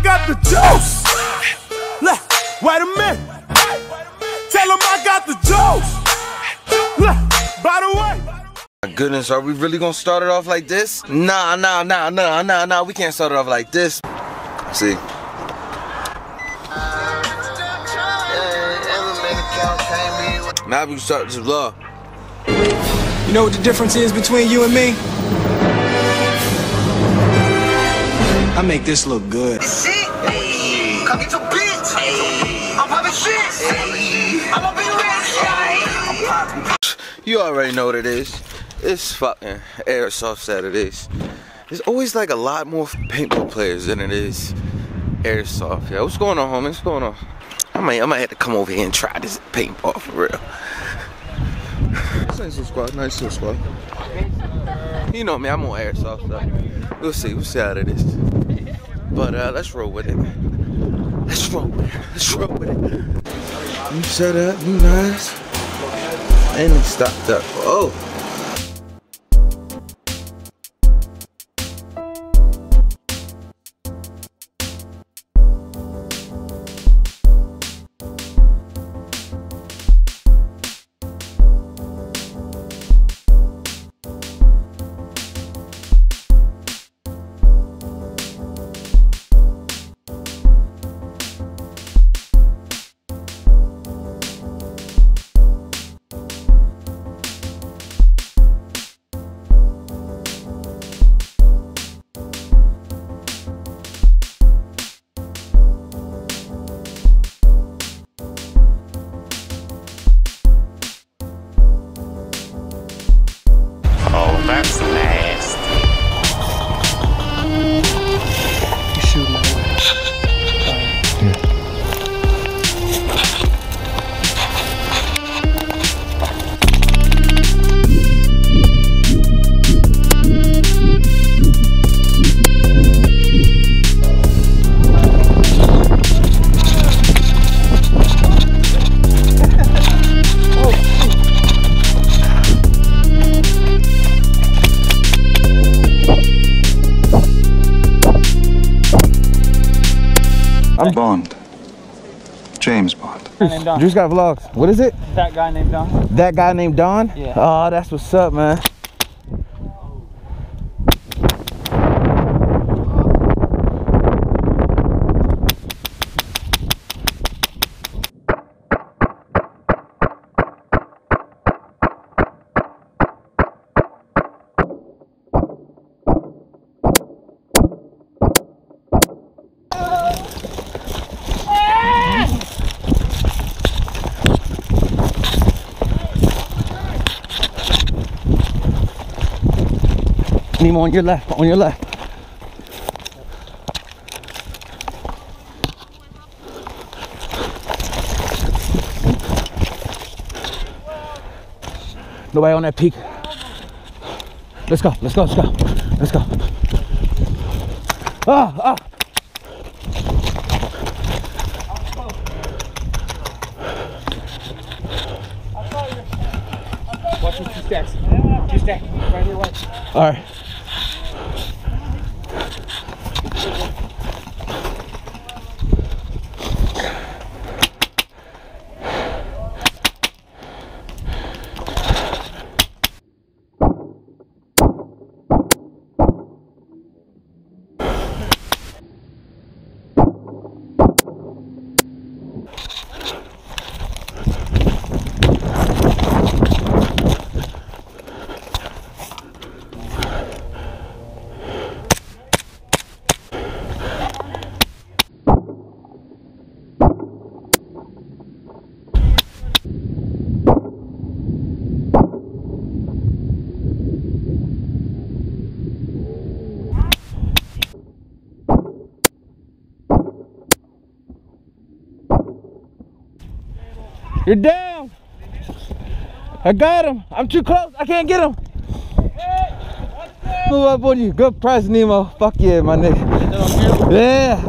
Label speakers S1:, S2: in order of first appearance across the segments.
S1: got the juice. Look, wait a minute. Tell him I got the juice. Look, by the way.
S2: My goodness, are we really gonna start it off like this? Nah, we can't start it off like this. See. Now we start this vlog.
S3: You know what the difference is between you and me? I make this look good.
S4: Come get your bitch. I'm popping shit. I'm be rich.
S2: You already know what it is. It's fucking Airsoft Saturdays. There's always like a lot more paintball players than it is Airsoft. Yeah, what's going on, homie? What's going on? I might have to come over here and try this paintball for real. Nice little squad, nice little squad. You know me, I'm on Airsoft stuff. We'll see how it is. But let's roll with it. Let's roll with it. You set up, you nice. And it stopped up. Oh.
S5: That's nasty.
S3: You shoot my way.
S6: I'm Bond. James Bond.
S2: Juice got vlogs. What is it?
S7: That guy named Don.
S2: That guy named Don?
S7: Yeah.
S2: Oh, that's what's up, man.
S7: Nemo, on your left, on your left. Nobody on that peak. Let's go, let's go, let's go, let's go. Ah. Watch your 2 stacks. 2 stacks. Right here, watch. All right. You're down. I got him. I'm too close. I can't get him. Move up on you. Good price, Nemo. Fuck yeah, my nigga. Yeah.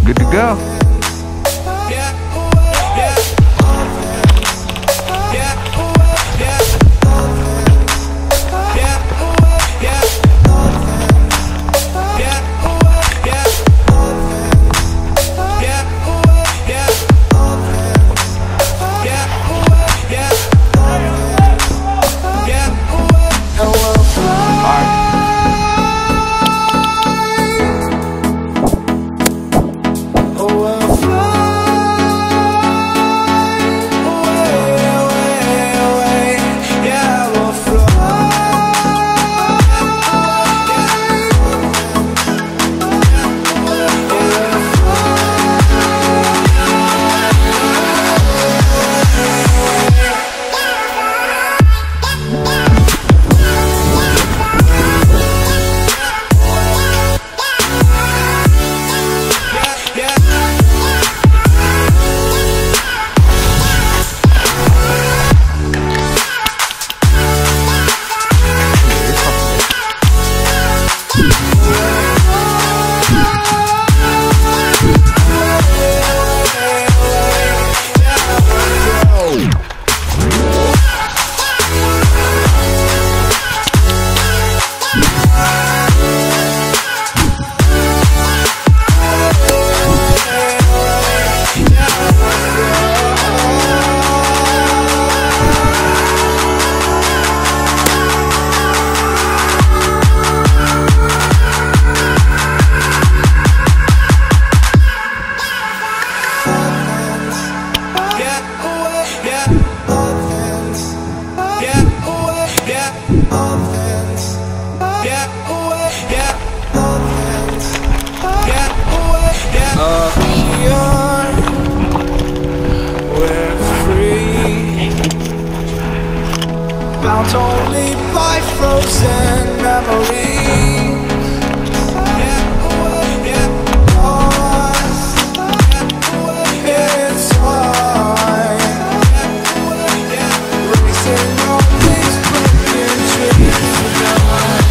S6: Good to go.
S1: count only my frozen memories. It's time. Racing all these broken dreams tonight.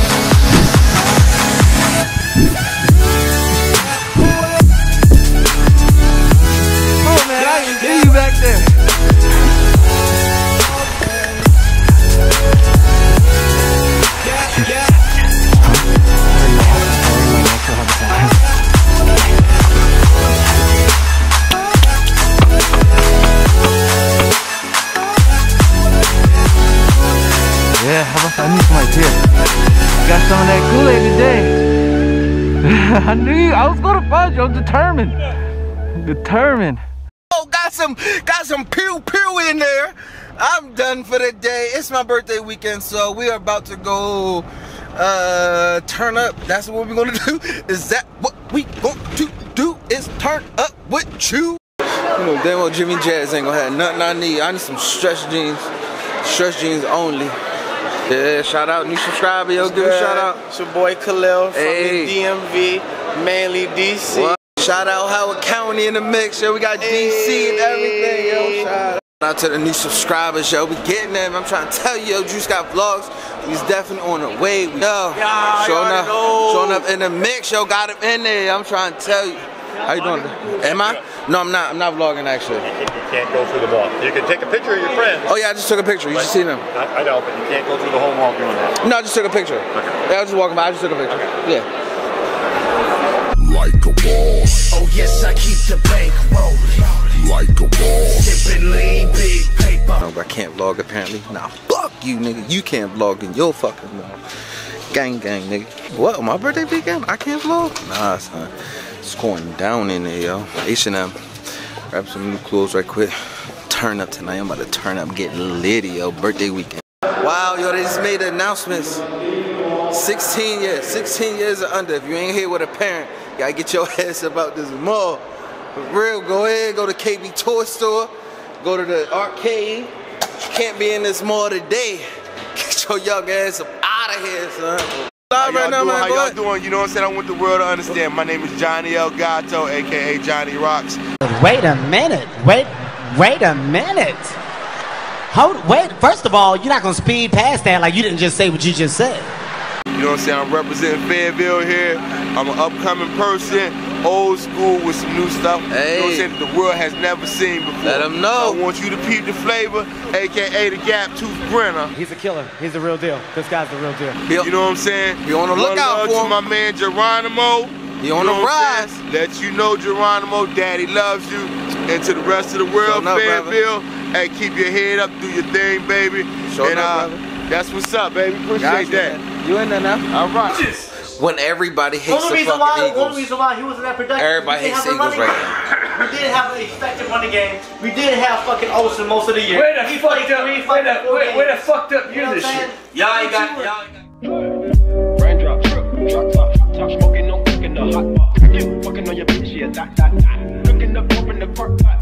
S2: Oh man, I can see you back there. Yeah, how about I need some right here. Got some of that Kool-Aid today. I knew you, I was gonna find you. I'm determined. Determined. Oh, got some pew pew in there. I'm done for the day. It's my birthday weekend, so we are about to go turn up. That's what we're gonna do. Is that what we going to do? Is turn up with you. You know, damn well Jimmy Jazz ain't gonna have nothing I need. I need some stretch jeans. Stretch jeans only. Yeah, shout out, new subscriber, yo, give a shout out.
S8: It's your boy Khalil from the DMV, mainly DC.
S2: What? Shout out Howard County in the mix, yo, we got DC and everything, yo, shout out to the new subscribers, yo, we getting them, I'm trying to tell you, yo, Juice got vlogs, he's definitely on the way, yo, showing up in the mix, yo, got him in there, I'm trying to tell you. How you doing? Am I? No, I'm not vlogging actually.
S9: You can't go through the mall. You can take a picture of your friends.
S2: Oh yeah, I just took a picture. You should see them.
S9: I know, but you can't go through the whole mall doing that.
S2: No, I just took a picture.
S9: Okay.
S2: Yeah, I was just walking by. I just took a picture.
S9: Okay.
S2: Yeah.
S1: Like a boss.
S4: Oh yes, I keep the bank rolling.
S1: Like a boss.
S4: Sipping lean, big paper.
S2: No, I can't vlog apparently. Nah, fuck you, nigga. You can't vlog in your fucking mall. Gang, nigga. What? My birthday weekend? I can't vlog? Nah, son. It's going down in there, yo. H&M. Grab some new clothes right quick. Turn up tonight. I'm about to turn up, get litty, yo. Birthday weekend. Wow, yo, they just made the announcements. 16 years or under. If you ain't here with a parent, you gotta get your ass about this mall. For real, go ahead, go to KB Toy Store, go to the arcade. You can't be in this mall today. Get your young ass up out of here, son.
S10: How y'all doing? You know what I'm saying? I want the world to understand. My name is Johnny El Gato, A.K.A. Johnny Rocks.
S11: Wait a minute. Wait a minute. Wait, first of all, you're not gonna speed past that like you didn't just say what you just said.
S10: You know what I'm saying? I'm representing Fayetteville here. I'm an upcoming person, old school with some new stuff.
S2: Hey.
S10: You know what I'm saying? That the world has never seen before.
S2: Let them know.
S10: So I want you to peep the flavor, A.K.A. the Gap Tooth Brenner.
S12: He's a killer. He's the real deal. This guy's the real deal.
S10: You know what I'm saying?
S2: Be on the lookout for him.
S10: To my man Geronimo.
S2: He on the rise.
S10: Let you know, Geronimo, Daddy loves you. And to the rest of the world, Fayetteville, hey, keep your head up, do your thing, baby. That's what's up, baby. Appreciate that.
S2: You in there now?
S10: All right.
S2: When everybody hates the fucking Eagles.
S13: One reason why he wasn't that productive.
S2: Everybody hates the Eagles right now.
S13: We did have an effective running game. We did have fucking Olsen most of the year.
S14: Where the fucked up you this shit?
S13: Y'all ain't got.
S14: Raindrop, drop top smoking, no cooking the hot pot. Fucking on your bitch, yeah, that. Cooking up, open the park pot.